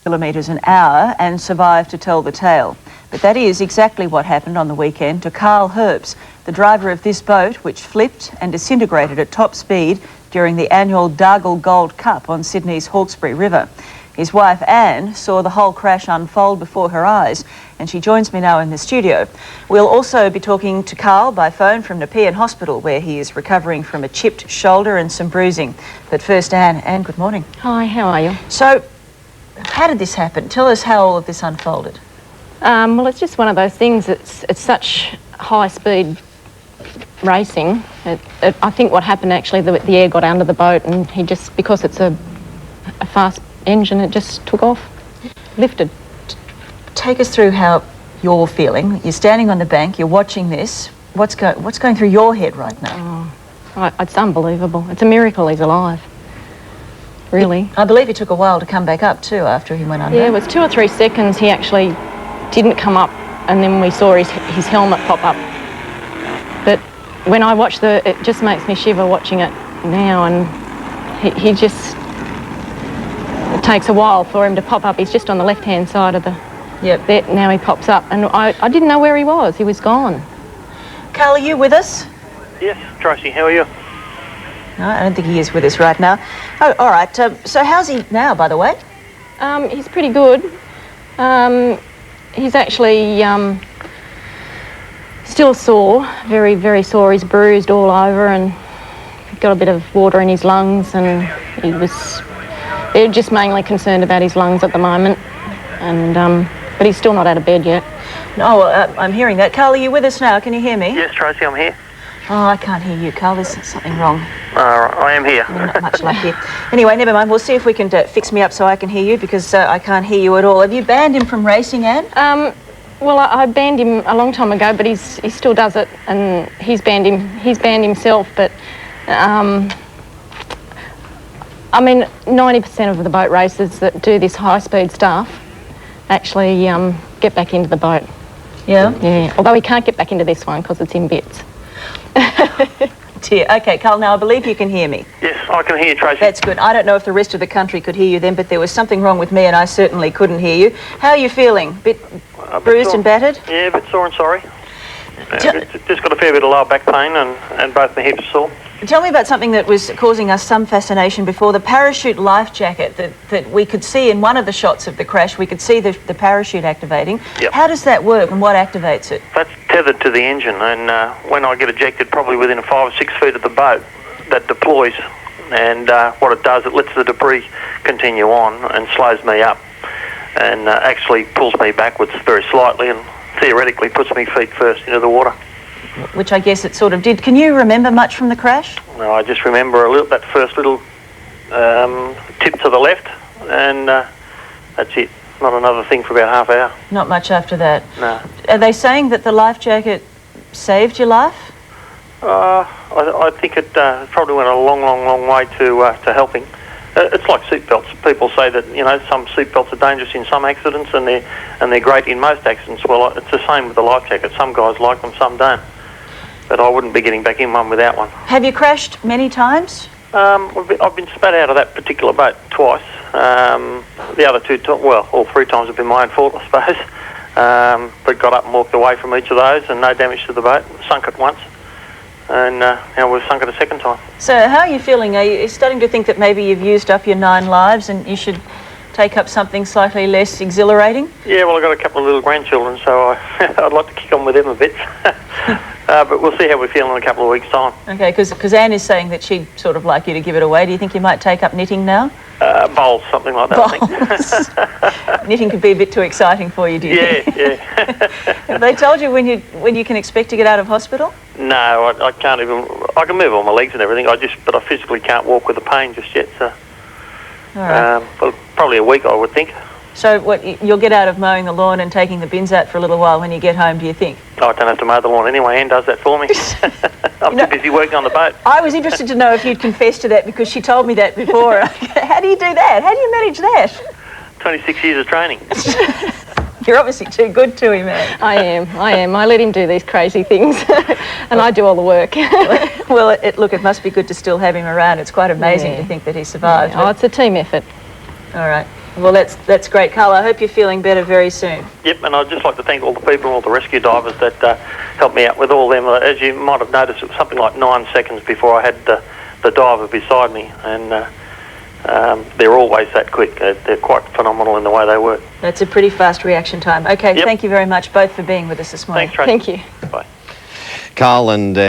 kilometres an hour and survived to tell the tale. But that is exactly what happened on the weekend to Carl Hearps, the driver of this boat which flipped and disintegrated at top speed during the annual Dargle Gold Cup on Sydney's Hawkesbury River. His wife Anne saw the whole crash unfold before her eyes, and she joins me now in the studio. We'll also be talking to Carl by phone from Nepean Hospital, where he is recovering from a chipped shoulder and some bruising. But first, Anne. Anne, good morning. Hi, how are you? So, how did this happen? Tell us how all of this unfolded. Well, it's just one of those things. It's such high-speed racing. I think what happened actually, the air got under the boat, and he just, because it's a fast engine, it just took off, lifted. Take us through how you're feeling. You're standing on the bank, you're watching this. What's going through your head right now? It's unbelievable. It's a miracle he's alive, really. I believe it took a while to come back up too after he went under. Yeah, it was 2 or 3 seconds he actually didn't come up, and then we saw his helmet pop up. But when I watch it just makes me shiver watching it now, and he just, it takes a while for him to pop up. He's just on the left-hand side of the... Yep. There, now he pops up, and I didn't know where he was. He was gone. Carl, are you with us? Yes, Tracy, how are you? No, I don't think he is with us right now. Oh, all right. So how's he now, by the way? He's pretty good. He's actually still sore, very, very sore. He's bruised all over and got a bit of water in his lungs, and they're just mainly concerned about his lungs at the moment. And but he's still not out of bed yet. No, I'm hearing that. Carl, are you with us now? Can you hear me? Yes, Tracy, I'm here. Oh, I can't hear you, Carl. There's something wrong. I am here. Not much luck here. Anyway, never mind. We'll see if we can fix me up so I can hear you, because I can't hear you at all. Have you banned him from racing, Anne? Well, I banned him a long time ago, but he still does it, and he's banned himself. But I mean, 90% of the boat racers that do this high-speed stuff actually get back into the boat. Yeah? Yeah, although he can't get back into this one because it's in bits. Dear. Okay, Carl, now I believe you can hear me. Yes, I can hear you, Tracy. That's good. I don't know if the rest of the country could hear you then, but there was something wrong with me and I certainly couldn't hear you. How are you feeling? Bit bruised and battered? Yeah, a bit sore and sorry. Just got a fair bit of lower back pain and both my hips sore. Tell me about something that was causing us some fascination before, the parachute life jacket that we could see in one of the shots of the crash. We could see the parachute activating. Yep. How does that work and what activates it? That's tethered to the engine, and when I get ejected probably within 5 or 6 feet of the boat, that deploys, and what it does, it lets the debris continue on and slows me up, and actually pulls me backwards very slightly and theoretically puts me feet first into the water. Which I guess it sort of did. Can you remember much from the crash? No, I just remember that first little tip to the left, and that's it. Not another thing for about half an hour. Not much after that? No. Are they saying that the life jacket saved your life? I think it probably went a long way to helping. It's like seatbelts. People say that, you know, some seatbelts are dangerous in some accidents and they're great in most accidents. Well, it's the same with the life jacket. Some guys like them, some don't. But I wouldn't be getting back in one without one. Have you crashed many times? I've been spat out of that particular boat twice. The other all 3 times have been my own fault, I suppose. But got up and walked away from each of those, and no damage to the boat. Sunk it once, and now we've sunk it a second time. So how are you feeling? Are you starting to think that maybe you've used up your 9 lives and you should take up something slightly less exhilarating? Yeah, well, I've got a couple of little grandchildren, so I'd like to kick on with them a bit. But we'll see how we feel in a couple of weeks' time. Okay, because Anne is saying that she'd sort of like you to give it away. Do you think you might take up knitting now? Bowls, something like that, I think. Knitting could be a bit too exciting for you, do you think? Yeah. Have they told you when you can expect to get out of hospital? No, I can't even... I can move all my legs and everything, but I physically can't walk with the pain just yet, so... All right. Well, probably a week, I would think. So you'll get out of mowing the lawn and taking the bins out for a little while when you get home, do you think? I don't have to mow the lawn anyway. Anne does that for me. I'm too busy working on the boat. I was interested to know if you'd confessed to that because she told me that before. How do you do that? How do you manage that? 26 years of training. You're obviously too good to him, Anne. I am. I let him do these crazy things and I do all the work. Well, look, it must be good to still have him around. It's quite amazing to think that he survived. Yeah. Oh, it's a team effort. All right. Well, that's great, Carl. I hope you're feeling better very soon. Yep, and I'd just like to thank all the people, all the rescue divers that helped me out with all them. As you might have noticed, it was something like 9 seconds before I had the diver beside me, and they're always that quick. They're quite phenomenal in the way they work. That's a pretty fast reaction time. Okay, Yep. Thank you very much both for being with us this morning. Thanks, Tracy. Thank you. Bye. Carl and